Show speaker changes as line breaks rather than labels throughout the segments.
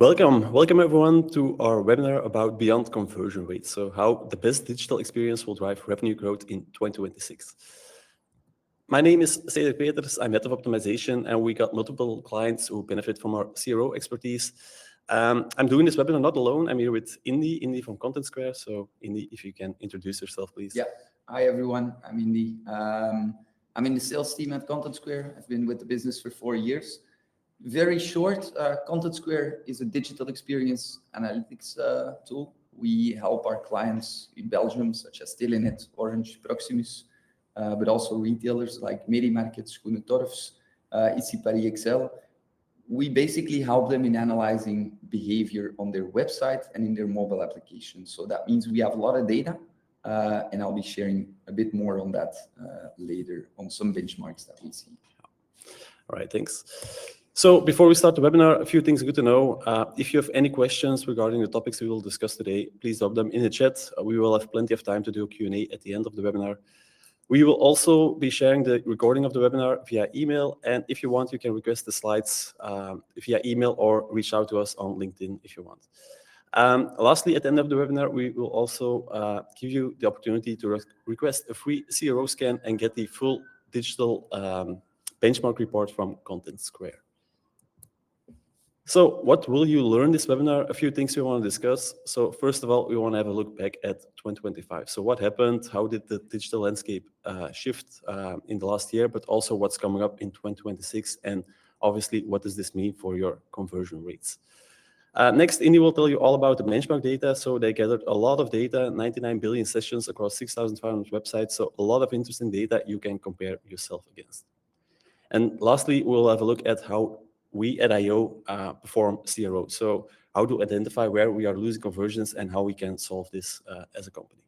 Welcome everyone to our webinar about Beyond Conversion Rates, so how the best digital experience will drive revenue growth in 2026. My name is Cedric Peters, I'm Head of Optimization, and we got multiple clients who benefit from our CRO expertise. I'm doing this webinar not alone, I'm here with Indy from Content Square. So Indy, if you can introduce yourself, please.
Yeah, hi everyone, I'm Indy. I'm in the sales team at Content Square. I've been with the business for 4 years. Very short, Content Square is a digital experience analytics tool. We help our clients in Belgium, such as Telenet, Orange, Proximus, but also retailers like Mediamarkt, Schoenen Torfs, Ici Paris Excel. We basically help them in analyzing behavior on their website and in their mobile application. So that means we have a lot of data, and I'll be sharing a bit more on that later on some benchmarks that we see.
All right, thanks. So before we start the webinar, a few things good to know. If you have any questions regarding the topics we will discuss today, please drop them in the chat. We will have plenty of time to do a Q&A at the end of the webinar. We will also be sharing the recording of the webinar via email, and if you want, you can request the slides via email or reach out to us on LinkedIn if you want. Lastly, at the end of the webinar, we will also give you the opportunity to request a free CRO scan and get the full digital benchmark report from Content Square. So what will you learn this webinar? A few things we want to discuss. So first of all, we want to have a look back at 2025. So what happened? How did the digital landscape shift in the last year, but also what's coming up in 2026? And obviously, what does this mean for your conversion rates? Next, Indy will tell you all about the benchmark data. So they gathered a lot of data, 99 billion sessions across 6,500 websites. So a lot of interesting data you can compare yourself against. And lastly, we'll have a look at how we at IO perform CRO. So how to identify where we are losing conversions and how we can solve this as a company.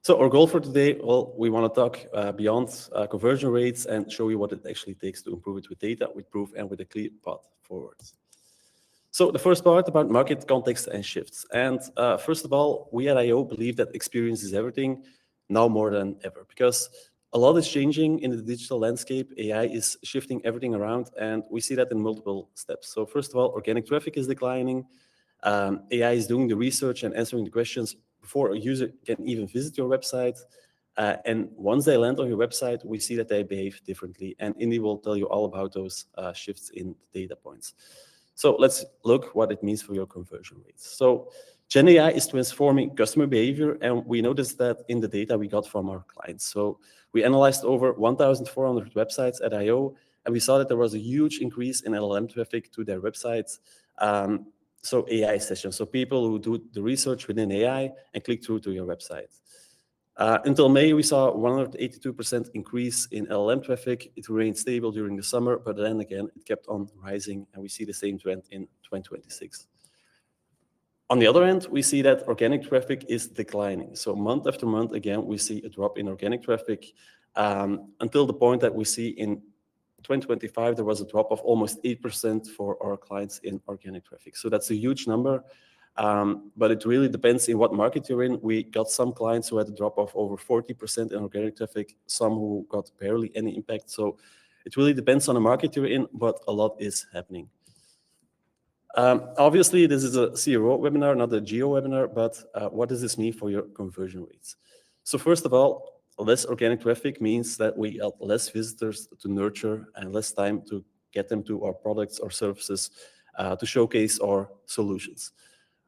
So our goal for today, well, we want to talk beyond conversion rates and show you what it actually takes to improve it with data, with proof, and with a clear path forward. So the first part about market context and shifts. And first of all, we at IO believe that experience is everything now more than ever, because a lot is changing in the digital landscape. AI is shifting everything around, and we see that in multiple steps. So first of all, organic traffic is declining. AI is doing the research and answering the questions before a user can even visit your website. And once they land on your website, we see that they behave differently. And Indy will tell you all about those shifts in data points. So let's look what it means for your conversion rates. So Gen AI is transforming customer behavior, and we noticed that in the data we got from our clients. So we analyzed over 1,400 websites at IO, and we saw that there was a huge increase in LLM traffic to their websites. So AI sessions, so people who do the research within AI and click through to your website. Until May, we saw 182% increase in LLM traffic. It remained stable during the summer, but then again, it kept on rising, and we see the same trend in 2026. On the other hand, we see that organic traffic is declining. So month after month, again, we see a drop in organic traffic until the point that we see in 2025, there was a drop of almost 8% for our clients in organic traffic. So that's a huge number, but it really depends in what market you're in. We got some clients who had a drop of over 40% in organic traffic, some who got barely any impact. So it really depends on the market you're in, but a lot is happening. Obviously, this is a CRO webinar, not a geo webinar, but what does this mean for your conversion rates? So first of all, less organic traffic means that we have less visitors to nurture and less time to get them to our products or services to showcase our solutions.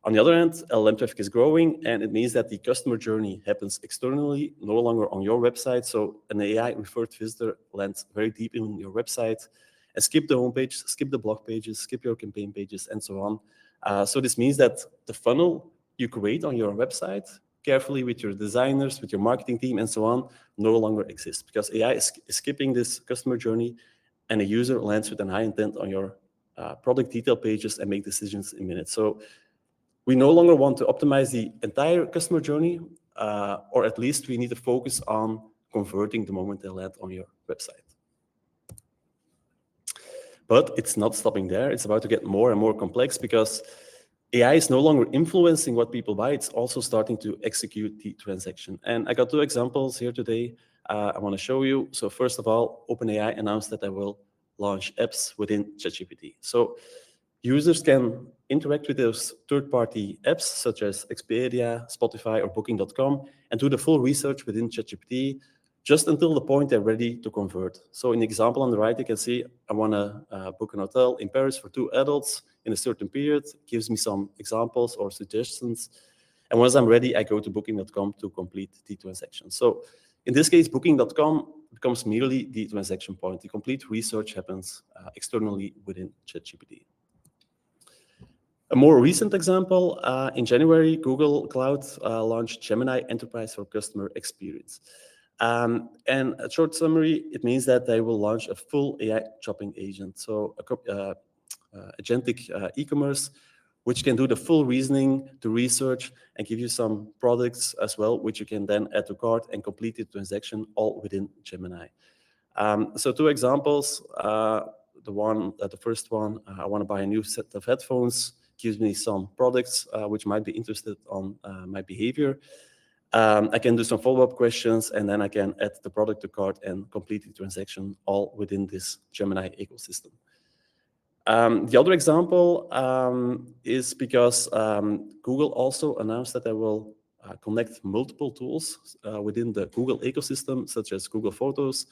On the other hand, LLM traffic is growing, and it means that the customer journey happens externally, no longer on your website. So an AI-referred visitor lands very deep in your website and skip the homepage, skip the blog pages, skip your campaign pages, and so on. So this means that the funnel you create on your website, carefully with your designers, with your marketing team, and so on, no longer exists, because AI is skipping this customer journey, and a user lands with a high intent on your product detail pages and make decisions in minutes. So we no longer want to optimize the entire customer journey, or at least we need to focus on converting the moment they land on your website. But it's not stopping there. It's about to get more and more complex, because AI is no longer influencing what people buy. It's also starting to execute the transaction. And I got 2 examples here today I want to show you. So first of all, OpenAI announced that they will launch apps within ChatGPT. So users can interact with those third-party apps such as Expedia, Spotify, or Booking.com and do the full research within ChatGPT just until the point they're ready to convert. So in the example on the right, you can see I want to book an hotel in Paris for 2 adults in a certain period. It gives me some examples or suggestions. And once I'm ready, I go to Booking.com to complete the transaction. So in this case, Booking.com becomes merely the transaction point. The complete research happens externally within ChatGPT. A more recent example, in January, Google Cloud launched Gemini Enterprise for Customer Experience. And a short summary, it means that they will launch a full AI shopping agent. So agentic e-commerce, which can do the full reasoning, the research, and give you some products as well, which you can then add to cart and complete the transaction all within Gemini. So 2 examples. The first one, I want to buy a new set of headphones, gives me some products which might be interested on my behavior. I can do some follow-up questions, and then I can add the product to cart and complete the transaction all within this Gemini ecosystem. The other example is because Google also announced that they will connect multiple tools within the Google ecosystem, such as Google Photos.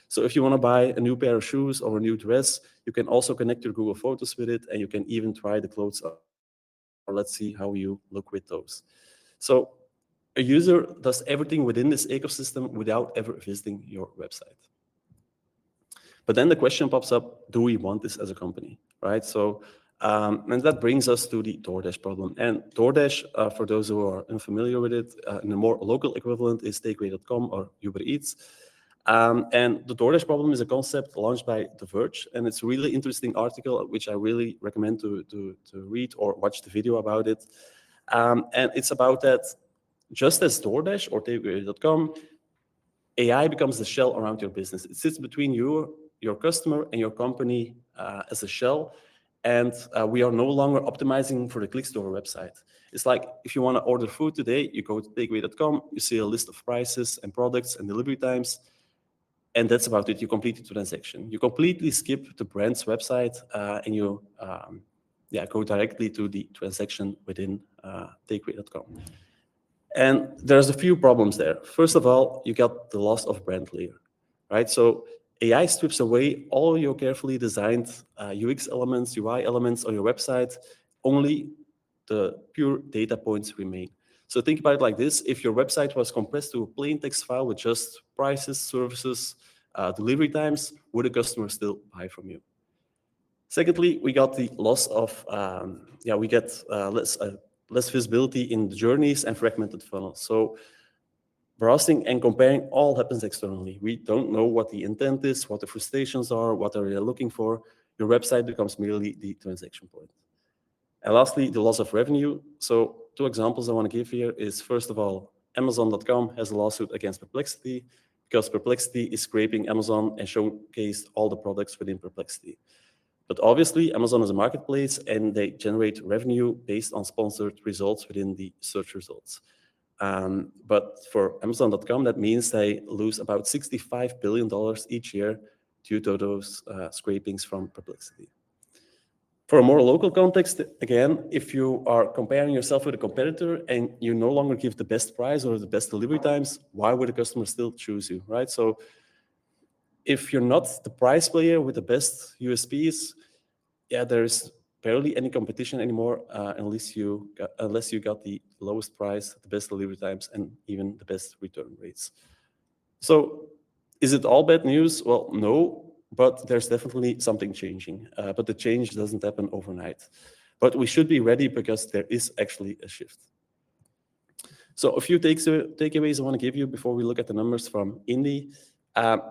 So if you want to buy a new pair of shoes or a new dress, you can also connect your Google Photos with it, and you can even try the clothes on. Let's see how you look with those. So a user does everything within this ecosystem without ever visiting your website. But then the question pops up, do we want this as a company, right? So, and that brings us to the DoorDash problem. And DoorDash, for those who are unfamiliar with it, in a more local equivalent is Takeaway.com or Uber Eats. And the DoorDash problem is a concept launched by The Verge, and it's a really interesting article, which I really recommend to read or watch the video about it. And it's about that just as DoorDash or Takeaway.com, AI becomes the shell around your business. It sits between you, your customer, and your company as a shell. And we are no longer optimizing for the clicks to our website. It's like if you want to order food today, you go to Takeaway.com, you see a list of prices and products and delivery times, and that's about it. You complete the transaction. You completely skip the brand's website and you go directly to the transaction within Takeaway.com. And there's a few problems there. First of all, you got the loss of brand layer, right? So AI strips away all your carefully designed UX elements, UI elements on your website. Only the pure data points remain. So think about it like this. If your website was compressed to a plain text file with just prices, services, delivery times, would a customer still buy from you? Secondly, we got the loss of, we get less visibility in the journeys and fragmented funnels. So browsing and comparing all happens externally. We don't know what the intent is, what the frustrations are, what are they looking for. Your website becomes merely the transaction point. And lastly, the loss of revenue. So 2 examples I want to give here is, first of all, Amazon.com has a lawsuit against Perplexity because Perplexity is scraping Amazon and showcased all the products within Perplexity. But obviously, Amazon is a marketplace, and they generate revenue based on sponsored results within the search results. But for Amazon.com, that means they lose about $65 billion each year due to those scrapings from Perplexity. For a more local context, again, if you are comparing yourself with a competitor and you no longer give the best price or the best delivery times, why would a customer still choose you, right? So if you're not the price player with the best USPs, there's barely any competition anymore unless you got the lowest price, the best delivery times, and even the best return rates. So is it all bad news? Well, no. But there's definitely something changing. But the change doesn't happen overnight. But we should be ready because there is actually a shift. So a few takeaways I want to give you before we look at the numbers from Indy.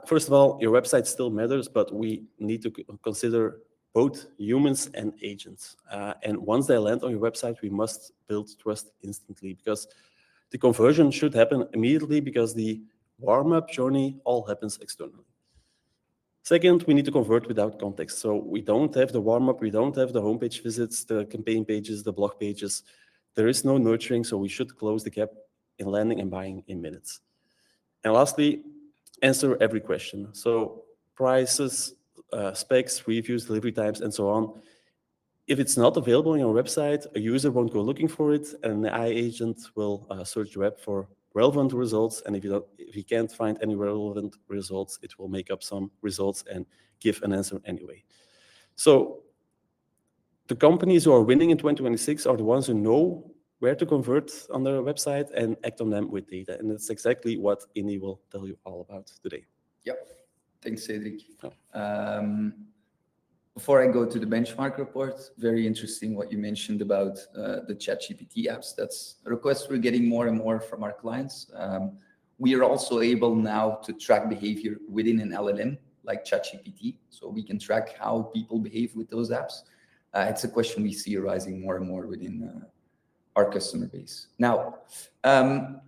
First of all, your website still matters, but we need to consider both humans and agents. And once they land on your website, we must build trust instantly because the conversion should happen immediately because the warm-up journey all happens externally. Second, we need to convert without context. So we don't have the warm-up, we don't have the homepage visits, the campaign pages, the blog pages. There is no nurturing, so we should close the gap in landing and buying in minutes. And lastly, answer every question. So prices, specs, reviews, delivery times, and so on. If it's not available on your website, a user won't go looking for it, and an AI agent will search the web for relevant results. And if you can't find any relevant results, it will make up some results and give an answer anyway. So the companies who are winning in 2026 are the ones who know where to convert on their website and act on them with data. And that's exactly what Indy will tell you all about today.
Yep. Thanks, Cedric.
Oh.
Before I go to the benchmark report, very interesting what you mentioned about the ChatGPT apps. That's a request we're getting more and more from our clients. We are also able now to track behavior within an LLM like ChatGPT, so we can track how people behave with those apps. It's a question we see arising more and more within our customer base. Now, I'm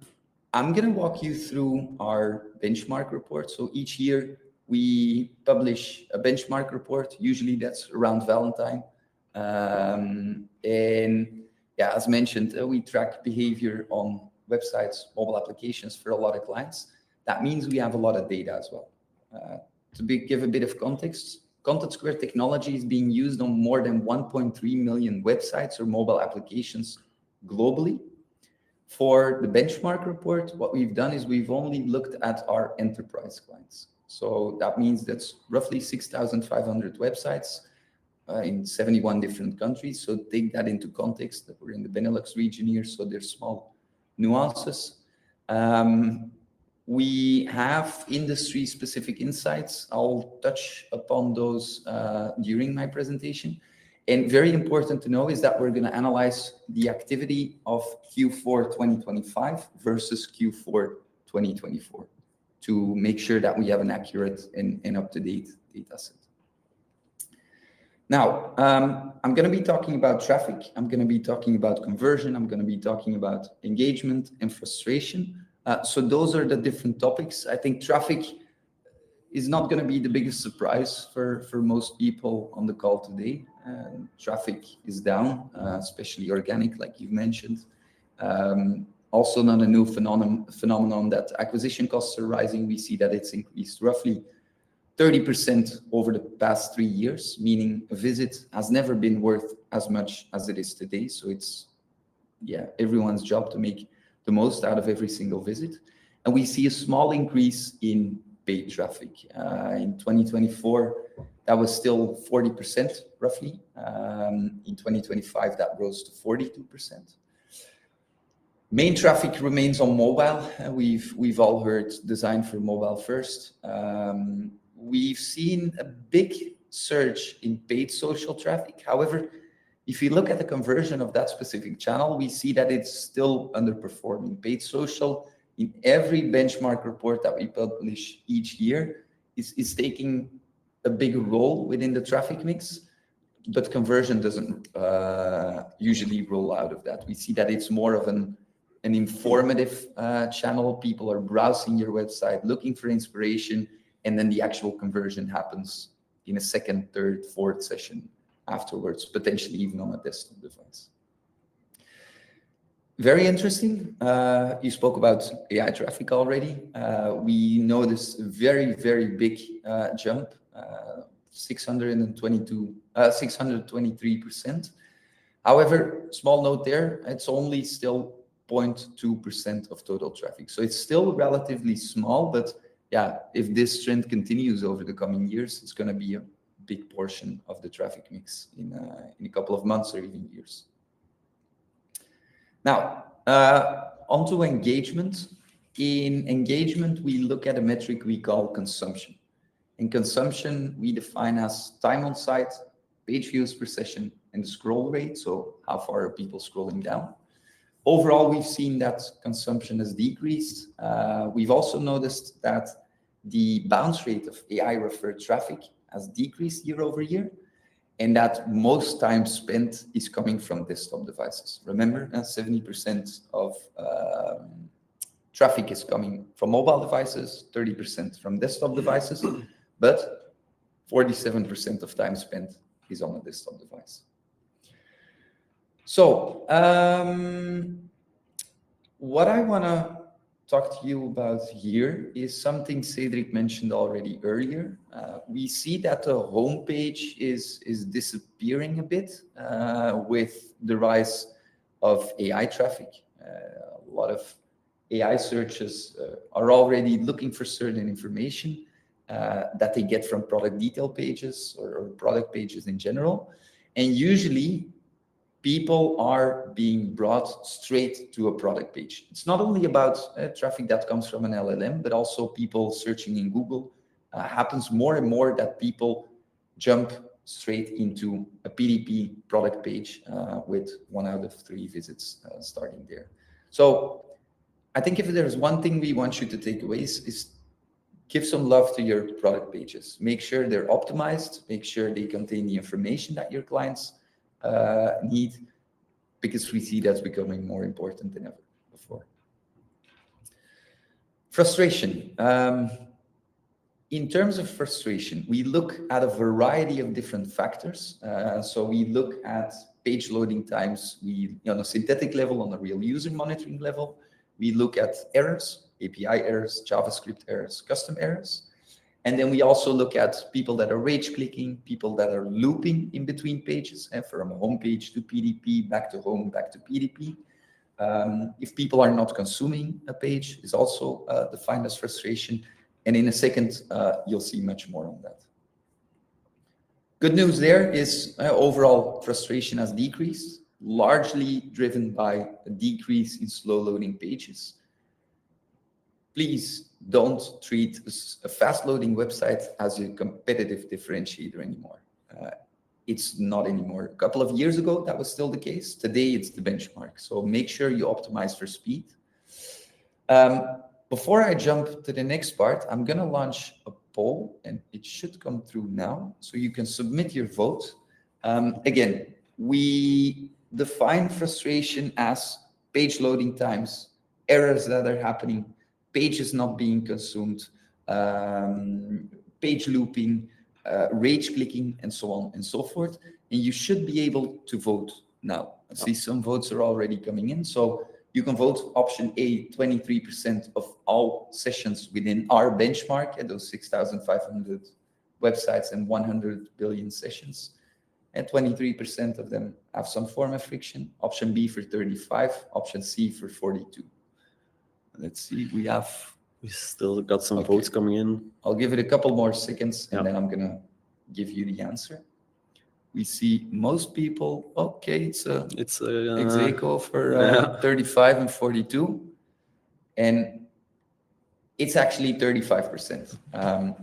going to walk you through our benchmark report. So each year we publish a benchmark report. Usually that's around Valentine. And yeah, as mentioned, we track behavior on websites, mobile applications for a lot of clients. That means we have a lot of data as well. To give a bit of context, Content Square technology is being used on more than 1.3 million websites or mobile applications globally. For the benchmark report, what we've done is we've only looked at our enterprise clients. So that means that's roughly 6,500 websites in 71 different countries. So take that into context that we're in the Benelux region here, so there's small nuances. We have industry-specific insights. I'll touch upon those during my presentation. And very important to know is that we're going to analyze the activity of Q4 2025 versus Q4 2024 to make sure that we have an accurate and up-to-date data set. Now, I'm going to be talking about traffic. I'm going to be talking about conversion. I'm going to be talking about engagement and frustration. So those are the different topics. I think traffic is not going to be the biggest surprise for most people on the call today. Traffic is down, especially organic, like you've mentioned. Also not a new phenomenon that acquisition costs are rising. We see that it's increased roughly 30% over the past 3 years, meaning a visit has never been worth as much as it is today. So it's, yeah, everyone's job to make the most out of every single visit. And we see a small increase in paid traffic. In 2024, that was still 40% roughly. In 2025, that rose to 42%. Main traffic remains on mobile. We've all heard design for mobile first. We've seen a big surge in paid social traffic. However, if you look at the conversion of that specific channel, we see that it's still underperforming. Paid social in every benchmark report that we publish each year is taking a big role within the traffic mix, but conversion doesn't usually roll out of that. We see that it's more of an informative channel. People are browsing your website, looking for inspiration, and then the actual conversion happens in a second, third, fourth session afterwards, potentially even on a desktop device. Very interesting. You spoke about AI traffic already. We noticed a very, very big jump, 623%. However, small note there, it's only still 0.2% of total traffic. So it's still relatively small, but yeah, if this trend continues over the coming years, it's going to be a big portion of the traffic mix in a couple of months or even years. Now, onto engagement. In engagement, we look at a metric we call consumption. In consumption, we define as time on site, page views per session, and the scroll rate, so how far are people scrolling down. Overall, we've seen that consumption has decreased. We've also noticed that the bounce rate of AI-referred traffic has decreased year over year, and that most time spent is coming from desktop devices. Remember, 70% of traffic is coming from mobile devices, 30% from desktop devices, but 47% of time spent is on a desktop device. So what I want to talk to you about here is something Cedric mentioned already earlier. We see that the homepage is disappearing a bit with the rise of AI traffic. A lot of AI searches are already looking for certain information that they get from product detail pages or product pages in general. And usually people are being brought straight to a product page. It's not only about traffic that comes from an LLM, but also people searching in Google. Happens more and more that people jump straight into a PDP product page with 1 out of 3 visits starting there. So I think if there's one thing we want you to take away is give some love to your product pages. Make sure they're optimized, make sure they contain the information that your clients need, because we see that's becoming more important than ever before. Frustration. In terms of frustration, we look at a variety of different factors. So we look at page loading times, on a synthetic level, on a real user monitoring level. We look at errors, API errors, JavaScript errors, custom errors. And then we also look at people that are rage clicking, people that are looping in between pages, from home page to PDP, back to home, back to PDP. If people are not consuming a page is also defined as frustration. And in a second, you'll see much more on that. Good news there is overall frustration has decreased, largely driven by a decrease in slow loading pages. Please don't treat a fast loading website as a competitive differentiator anymore. It's not anymore. A couple of years ago, that was still the case. Today, it's the benchmark. So make sure you optimize for speed. Before I jump to the next part, I'm going to launch a poll, and it should come through now. So you can submit your vote. Again, we define frustration as page loading times, errors that are happening, pages not being consumed, page looping, rage clicking, and so on and so forth. And you should be able to vote now. I see some votes are already coming in. So you can vote option A, 23% of all sessions within our benchmark at those 6,500 websites and 100 billion sessions. And 23% of them have some form of friction. Option B for 35, option C for 42. Let's see, we
still got some votes coming in.
I'll give it a couple more seconds, and then I'm going to give you the answer. We see most people, it's Execo for 35 and 42. And it's actually 35%.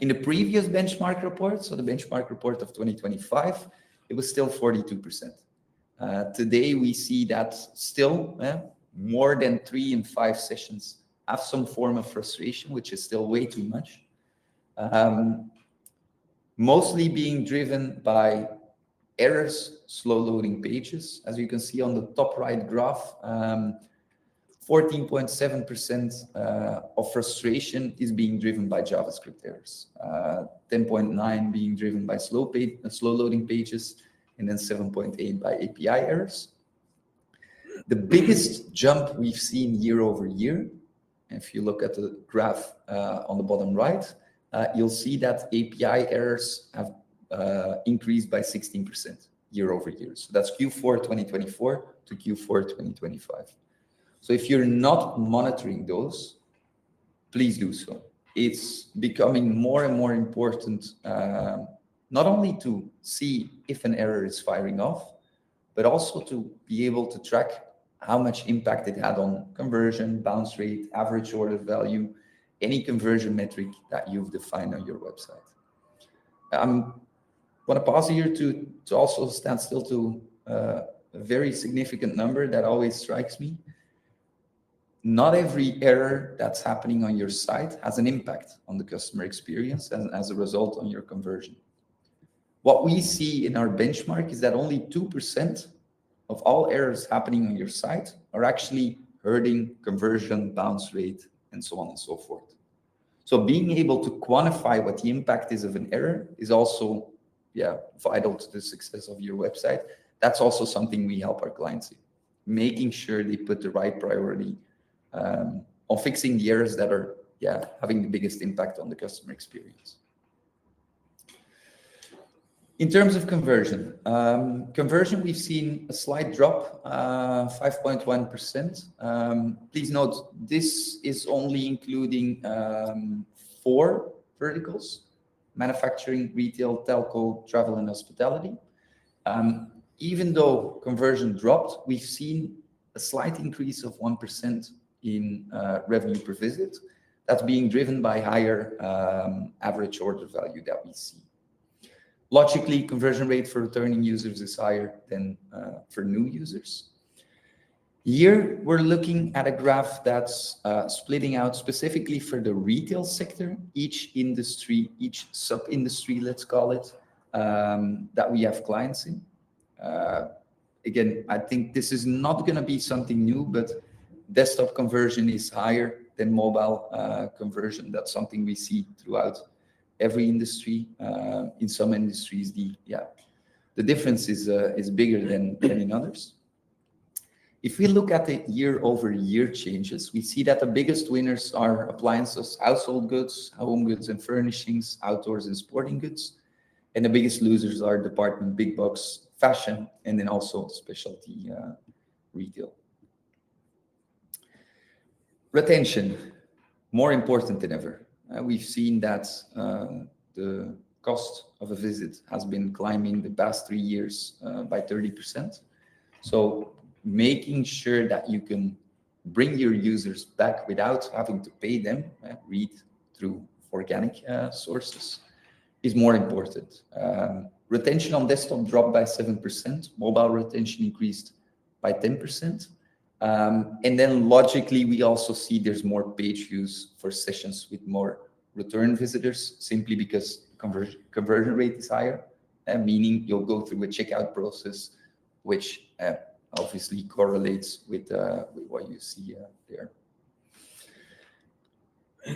In the previous benchmark report, so the benchmark report of 2025, it was still 42%. Today, we see that still more than 3 in 5 sessions have some form of frustration, which is still way too much. Mostly being driven by errors, slow loading pages. As you can see on the top right graph, 14.7% of frustration is being driven by JavaScript errors, 10.9% being driven by slow loading pages, and then 7.8% by API errors. The biggest jump we've seen year over year, if you look at the graph on the bottom right, you'll see that API errors have increased by 16% year over year. So that's Q4 2024 to Q4 2025. So if you're not monitoring those, please do so. It's becoming more and more important, not only to see if an error is firing off, but also to be able to track how much impact it had on conversion, bounce rate, average order value, any conversion metric that you've defined on your website. I want to pause here to also stand still to a very significant number that always strikes me. Not every error that's happening on your site has an impact on the customer experience and as a result on your conversion. What we see in our benchmark is that only 2% of all errors happening on your site are actually hurting conversion, bounce rate, and so on and so forth. So being able to quantify what the impact is of an error is also vital to the success of your website. That's also something we help our clients in, making sure they put the right priority on fixing the errors that are having the biggest impact on the customer experience. In terms of conversion, we've seen a slight drop, 5.1%. Please note, this is only including 4 verticals: manufacturing, retail, telco, travel, and hospitality. Even though conversion dropped, we've seen a slight increase of 1% in revenue per visit. That's being driven by higher average order value that we see. Logically, conversion rate for returning users is higher than for new users. Here, we're looking at a graph that's splitting out specifically for the retail sector, each industry, each sub-industry, let's call it, that we have clients in. Again, I think this is not going to be something new, but desktop conversion is higher than mobile conversion. That's something we see throughout every industry. In some industries, the difference is bigger than in others. If we look at the year-over-year changes, we see that the biggest winners are appliances, household goods, home goods and furnishings, outdoors and sporting goods. And the biggest losers are department, big box, fashion, and then also specialty retail. Retention, more important than ever. We've seen that the cost of a visit has been climbing the past 3 years by 30%. So making sure that you can bring your users back without having to pay them, read through organic sources, is more important. Retention on desktop dropped by 7%. Mobile retention increased by 10%. And then logically, we also see there's more page views for sessions with more return visitors, simply because conversion rate is higher, meaning you'll go through a checkout process, which obviously correlates with what you see there.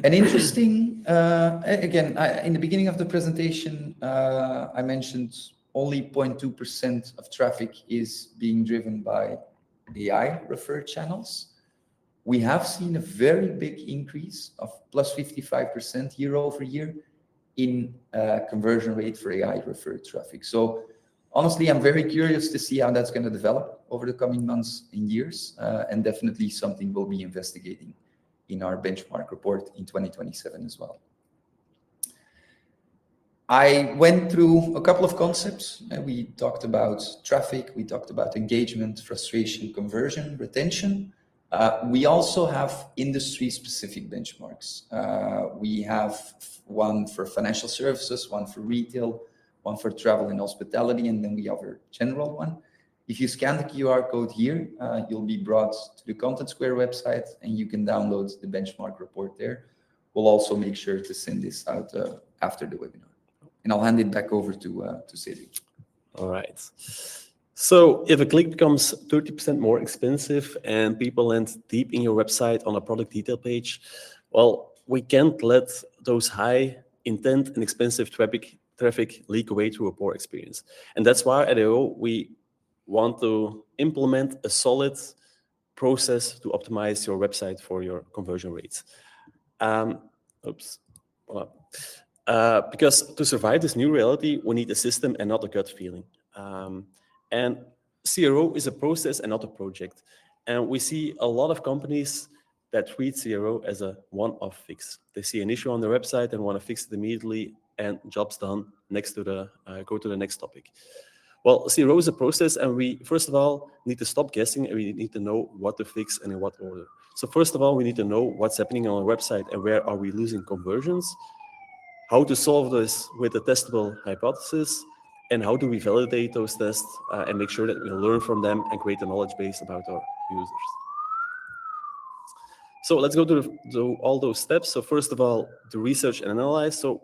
And interesting, again, in the beginning of the presentation, I mentioned only 0.2% of traffic is being driven by AI referred channels. We have seen a very big increase of plus 55% year over year in conversion rate for AI referred traffic. So honestly, I'm very curious to see how that's going to develop over the coming months and years, and definitely something we'll be investigating in our benchmark report in 2027 as well. I went through a couple of concepts. We talked about traffic, we talked about engagement, frustration, conversion, retention. We also have industry-specific benchmarks. We have one for financial services, one for retail, one for travel and hospitality, and then we have a general one. If you scan the QR code here, you'll be brought to the Content Square website, and you can download the benchmark report there. We'll also make sure to send this out after the webinar. And I'll hand it back over to Cedric.
All right. So if a click becomes 30% more expensive and people land deep in your website on a product detail page, well, we can't let those high intent and expensive traffic leak away through a poor experience. And that's why at AO, we want to implement a solid process to optimize your website for your conversion rates. Because to survive this new reality, we need a system and not a gut feeling. And CRO is a process and not a project. And we see a lot of companies that treat CRO as a one-off fix. They see an issue on their website and want to fix it immediately, and job's done. Next to the go to the next topic. Well, CRO is a process, and we first of all need to stop guessing, and we need to know what to fix and in what order. So first of all, we need to know what's happening on our website and where are we losing conversions, how to solve this with a testable hypothesis, and how do we validate those tests and make sure that we learn from them and create a knowledge base about our users. So let's go to all those steps. So first of all, to research and analyze. So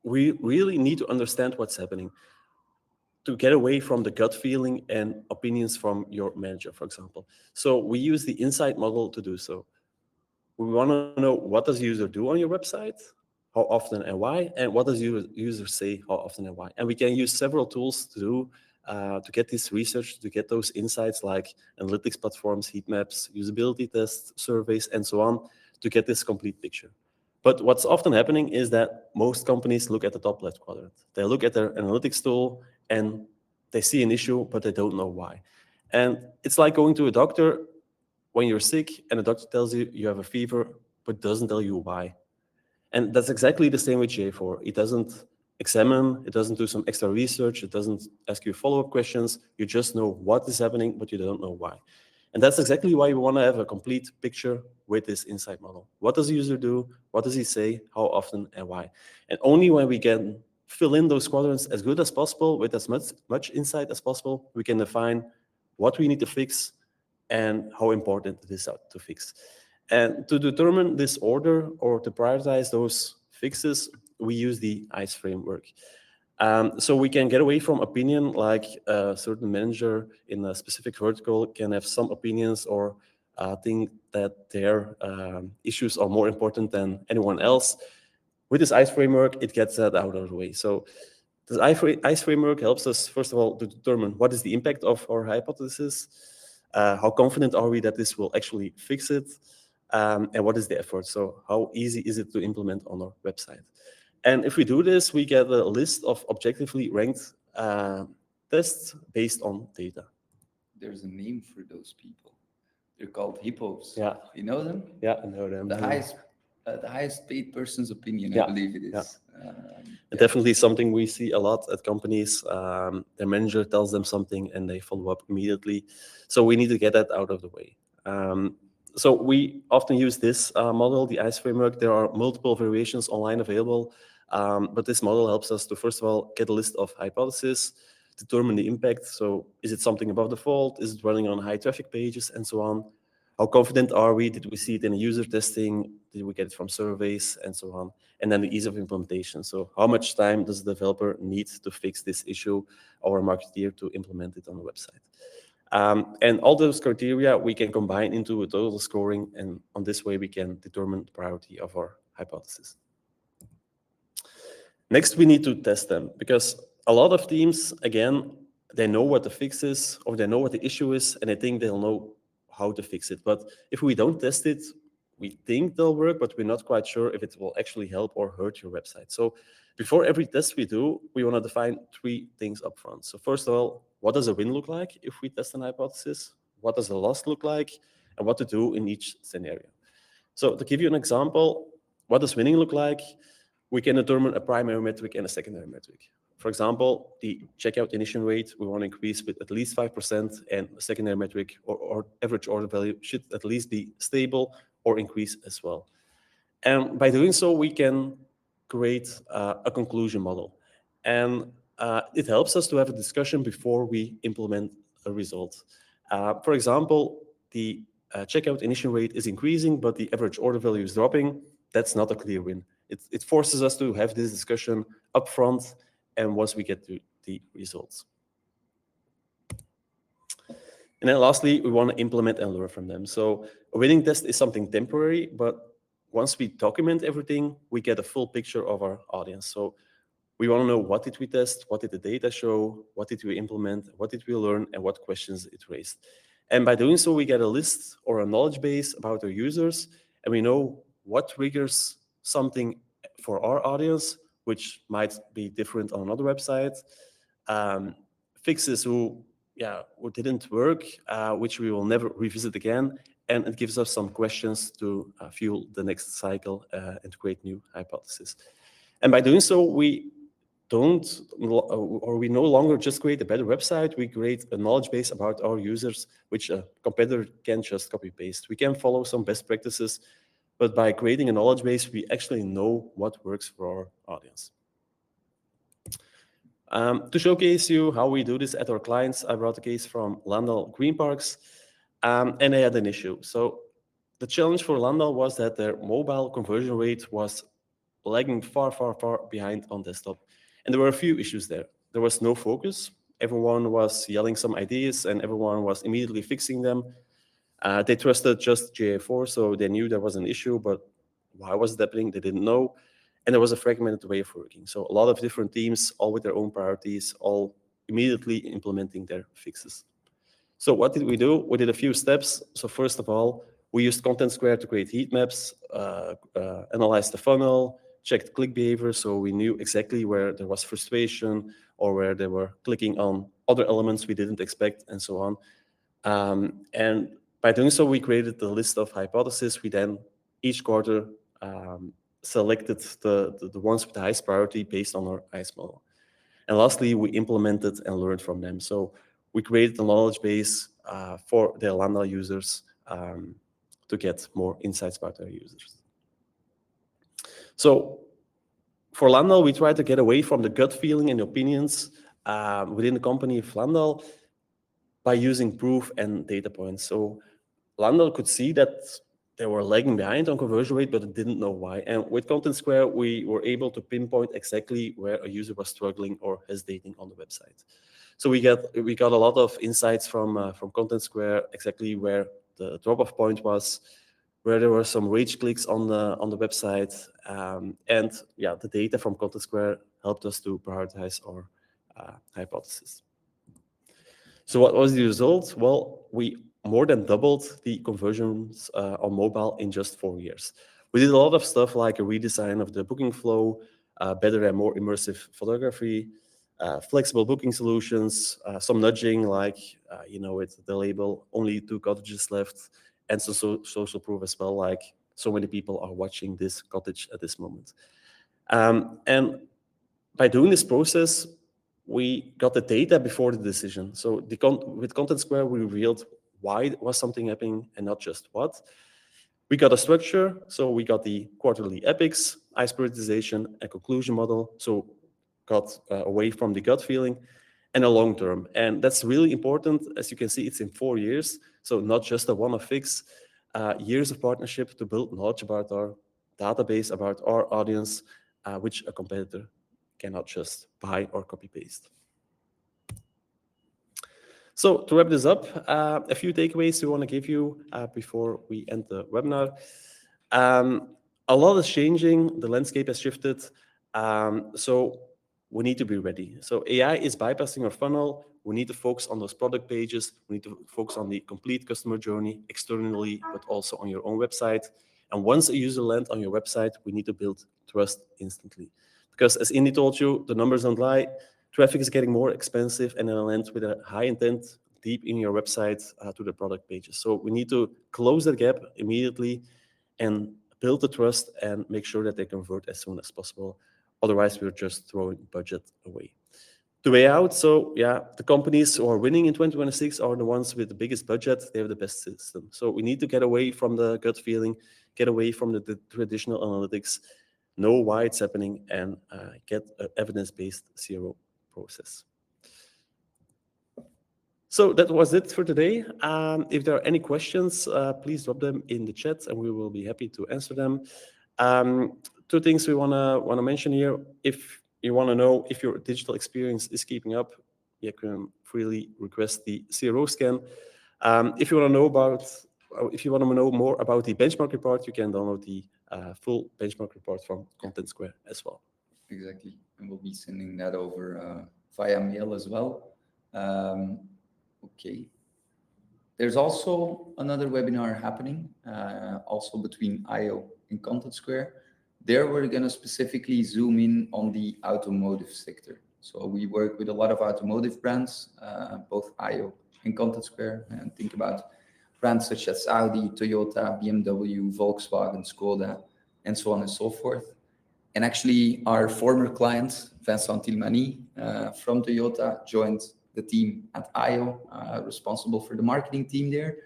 we really need to understand what's happening to get away from the gut feeling and opinions from your manager, for example. So we use the insight model to do so. We want to know, what does the user do on your website, how often and why, and what does user say, how often and why. And we can use several tools to do to get this research, to get those insights like analytics platforms, heat maps, usability tests, surveys, and so on, to get this complete picture. But what's often happening is that most companies look at the top left quadrant. They look at their analytics tool and they see an issue, but they don't know why. And it's like going to a doctor when you're sick and the doctor tells you you have a fever, but doesn't tell you why. And that's exactly the same with GA4. It doesn't examine, it doesn't do some extra research, it doesn't ask you follow-up questions. You just know what is happening, but you don't know why. And that's exactly why we want to have a complete picture with this insight model. What does the user do? What does he say? How often and why? And only when we can fill in those quadrants as good as possible with as much insight as possible, we can define what we need to fix and how important it is to fix. And to determine this order or to prioritize those fixes, we use the ICE framework. So we can get away from opinion, like a certain manager in a specific vertical can have some opinions or think that their issues are more important than anyone else. With this ICE framework, it gets that out of the way. So this ICE framework helps us, first of all, to determine what is the impact of our hypothesis, how confident are we that this will actually fix it, and what is the effort? So how easy is it to implement on our website? And if we do this, we get a list of objectively ranked tests based on data.
There's a name for those people. They're called hippos.
Yeah.
You know them?
Yeah, I know them.
The highest paid person's opinion,
Yeah.
I believe it is.
Yeah. Definitely something we see a lot at companies. Their manager tells them something and they follow up immediately. So we need to get that out of the way. So we often use this model, the ICE framework. There are multiple variations online available, but this model helps us to, first of all, get a list of hypotheses, determine the impact. So is it something above default? Is it running on high traffic pages and so on? How confident are we? Did we see it in a user testing? Did we get it from surveys and so on? And then the ease of implementation. So how much time does the developer need to fix this issue or a marketeer to implement it on the website? And all those criteria we can combine into a total scoring, and on this way we can determine the priority of our hypothesis. Next, we need to test them, because a lot of teams, again, they know what the fix is or they know what the issue is and they think they'll know how to fix it. But if we don't test it, we think they'll work, but we're not quite sure if it will actually help or hurt your website. So before every test we do, we want to define 3 things up front. So first of all, what does a win look like if we test an hypothesis? What does a loss look like? And what to do in each scenario. So to give you an example, what does winning look like? We can determine a primary metric and a secondary metric. For example, the checkout initiation rate, we want to increase with at least 5%, and a secondary metric or average order value should at least be stable or increase as well. And by doing so, we can create a conclusion model. And it helps us to have a discussion before we implement a result. For example, the checkout initiation rate is increasing, but the average order value is dropping. That's not a clear win. It forces us to have this discussion upfront and once we get to the results. And then lastly, we want to implement and learn from them. So a winning test is something temporary, but once we document everything, we get a full picture of our audience. So we want to know, what did we test? What did the data show? What did we implement? What did we learn? And what questions it raised? And by doing so, we get a list or a knowledge base about our users, and we know what triggers something for our audience, which might be different on another website. Fixes who didn't work, which we will never revisit again. And it gives us some questions to fuel the next cycle and create new hypotheses. And by doing so, we no longer just create a better website, we create a knowledge base about our users, which a competitor can just copy paste. We can follow some best practices, but by creating a knowledge base, we actually know what works for our audience. To showcase you how we do this at our clients, I brought a case from Landal Green Parks, and they had an issue. So the challenge for Landal was that their mobile conversion rate was lagging far, far, far behind on desktop. And there were a few issues there. There was no focus. Everyone was yelling some ideas and everyone was immediately fixing them. They trusted just GA4, so they knew there was an issue, but why was it happening? They didn't know. And there was a fragmented way of working. So a lot of different teams, all with their own priorities, all immediately implementing their fixes. So what did we do? We did a few steps. So first of all, We used Content Square to create heat maps, analyze the funnel, checked click behavior, so we knew exactly where there was frustration or where they were clicking on other elements we didn't expect, and so on. And by doing so, we created the list of hypotheses. We then, each quarter, selected the ones with the highest priority based on our ICE model. And lastly, we implemented and learned from them. So we created a knowledge base for the Landau users to get more insights about their users. So for Landau, we try to get away from the gut feeling and opinions within the company of Landau by using proof and data points. So Landau could see that they were lagging behind on conversion rate, but they didn't know why. And with Content Square, we were able to pinpoint exactly where a user was struggling or hesitating on the website. So we got a lot of insights from Content Square, exactly where the drop-off point was, where there were some rage clicks on the website, and yeah, the data from Content Square helped us to prioritize our hypothesis. So what was the result? Well, we more than doubled the conversions on mobile in just 4 years. We did a lot of stuff like a redesign of the booking flow, better and more immersive photography, flexible booking solutions, some nudging like, with the label, only 2 cottages left, and social proof as well, like so many people are watching this cottage at this moment. And by doing this process, we got the data before the decision. So with Content Square, we revealed why was something happening and not just what. We got a structure, so we got the quarterly epics, ICE prioritization, and conclusion model, so got away from the gut feeling, and a long term. And that's really important. As you can see, it's in 4 years, so not just a one-off fix, years of partnership to build knowledge about our database, about our audience, which a competitor cannot just buy or copy paste. So to wrap this up, a few takeaways we want to give you before we end the webinar. A lot is changing, the landscape has shifted, so we need to be ready. So AI is bypassing our funnel. We need to focus on those product pages. We need to focus on the complete customer journey externally, but also on your own website. And once a user lands on your website, we need to build trust instantly. Because as Indy told you, the numbers don't lie. Traffic is getting more expensive and it lands with a high intent deep in your website to the product pages. So we need to close that gap immediately and build the trust and make sure that they convert as soon as possible. Otherwise, we're just throwing budget away. The way out, so yeah, the companies who are winning in 2026 are the ones with the biggest budget. They have the best system. So we need to get away from the gut feeling, get away from the traditional analytics, know why it's happening, and get an evidence-based CRO process. So that was it for today. If there are any questions, please drop them in the chat and we will be happy to answer them. 2 things we wanna mention here. If you want to know if your digital experience is keeping up, you can freely request the CRO scan. If you want to know more about the benchmark report, you can download the full benchmark report from Content Square as well.
Exactly, and we'll be sending that over via mail as well. Okay. There's also another webinar happening, also between IO and Content Square. There we're going to specifically zoom in on the automotive sector. So we work with a lot of automotive brands, both IO and Content Square, and think about brands such as Audi, Toyota, BMW, Volkswagen, Skoda, and so on and so forth. And actually our former client, Vincent Tilmany from Toyota, joined the team at IO, responsible for the marketing team there.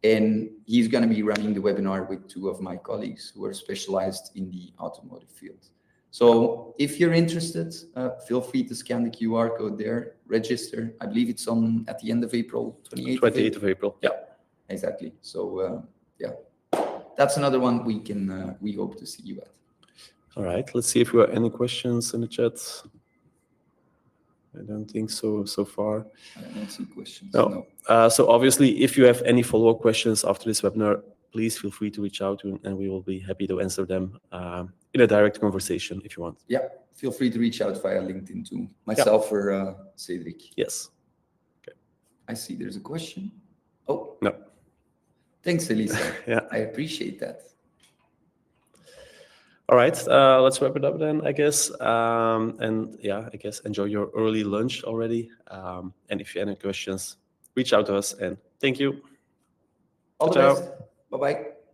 And he's going to be running the webinar with 2 of my colleagues who are specialized in the automotive field. So if you're interested, feel free to scan the QR code there, register. I believe it's on at the end of April, 28th
of April. Yeah,
exactly. So yeah, that's another one we hope to see you at.
All right, let's see if there are any questions in the chat. I don't think so far.
I don't see questions.
No. So obviously, if you have any follow-up questions after this webinar, please feel free to reach out and we will be happy to answer them in a direct conversation if you want.
Yeah, feel free to reach out via LinkedIn to myself or Cedric.
Yes. Okay.
I see there's a question. Oh.
No.
Thanks, Elisa.
Yeah.
I appreciate that.
All right, let's wrap it up then, I guess. And yeah, I guess enjoy your early lunch already. And if you have any questions, reach out to us. And thank you.
All the
Ciao,
best.
ciao.
Bye-bye.